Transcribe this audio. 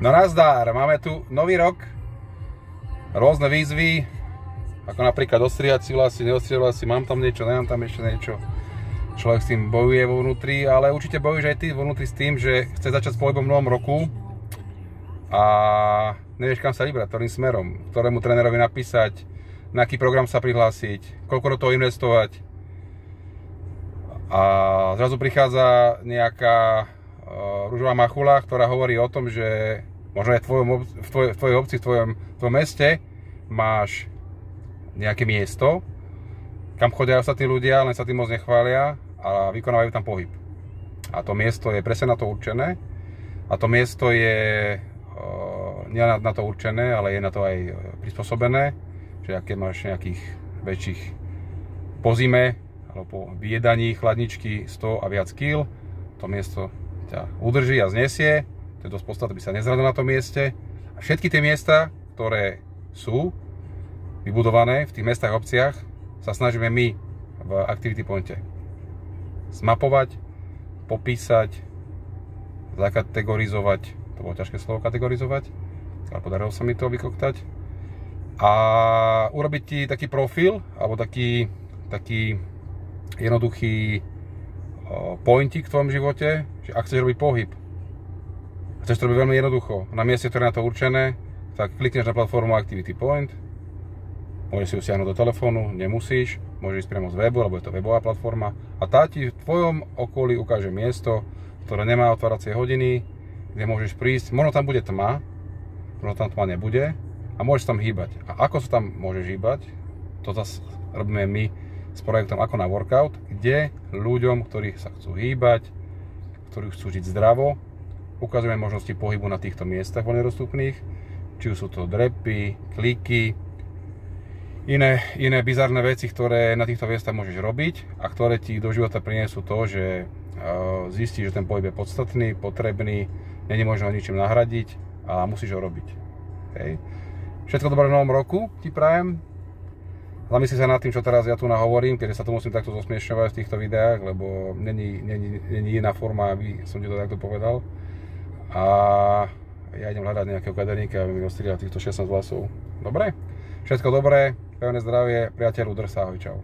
No nazdar, máme tu nový rok, rôzne výzvy, ako napríklad ostrihať si vlasy, neostrihať vlasy, mám tam niečo, nemám tam ešte niečo. Človek s tým bojuje vo vnútri, ale určite bojuješ aj ty vo vnútri s tým, že chce začať s pohybom v novom roku a nevieš kam sa vybrať, ktorým smerom, ktorému trénerovi napísať, na aký program sa prihlásiť, koľko do toho investovať. A zrazu prichádza nejaká ružová machula, ktorá hovorí o tom, že možno aj v tvojej obci, v tvojom meste máš nejaké miesto, kam chodia ostatní ľudia, len sa tým moc nechvália a vykonávajú tam pohyb. A to miesto je presne na to určené. A to miesto je nie na to určené, ale je na to aj prispôsobené. Že aké máš nejakých väčších po zime, alebo po vyjedaní chladničky 100 a viac kýl, to miesto ťa udrží a znesie. To je dosť podstatné, aby sa nezradil na tom mieste. A všetky tie miesta, ktoré sú vybudované v tých mestách a obciach, sa snažíme my v Activity Pointe zmapovať, popísať, zakategorizovať, to bolo ťažké slovo kategorizovať, ale podarilo sa mi to vykoktať, a urobiť ti taký profil, alebo taký jednoduchý pointík v tvojom živote, že ak chceš robiť pohyb, chceš to robiť veľmi jednoducho, na mieste, ktoré je na to určené, tak klikneš na platformu Activity Point, môžeš si ju stiahnuť do telefónu, nemusíš, môžeš ísť priamo z webu, lebo je to webová platforma a tá ti v tvojom okolí ukáže miesto, ktoré nemá otváracie hodiny, kde môžeš prísť, možno tam bude tma, možno tam tma nebude a môžeš tam hýbať. A ako sa tam môžeš hýbať, to zase robíme my s projektom Ako na workout, kde ľuďom, ktorí sa chcú hýbať, ktorí chcú žiť zdravo, ukazujeme možnosti pohybu na týchto miestach voľne dostupných, či už sú to drepy, kliky, iné bizarné veci, ktoré na týchto miestach môžeš robiť a ktoré ti do života prinesú to, že zistíš, že ten pohyb je podstatný, potrebný, není možno ho ničím nahradiť a musíš ho robiť. Hej. Všetko dobré v novom roku ti prajem. Zamysli sa nad tým, čo teraz ja tu nahovorím, keďže sa tu musím takto zosmiešňovať v týchto videách, lebo není iná forma, aby som ti to takto povedal. A ja idem hľadať nejakého kaderníka, aby mi ostrihal týchto 16 vlasov. Dobre? Všetko dobré, pevné zdravie, priateľu, drž sa, ahoj, čau.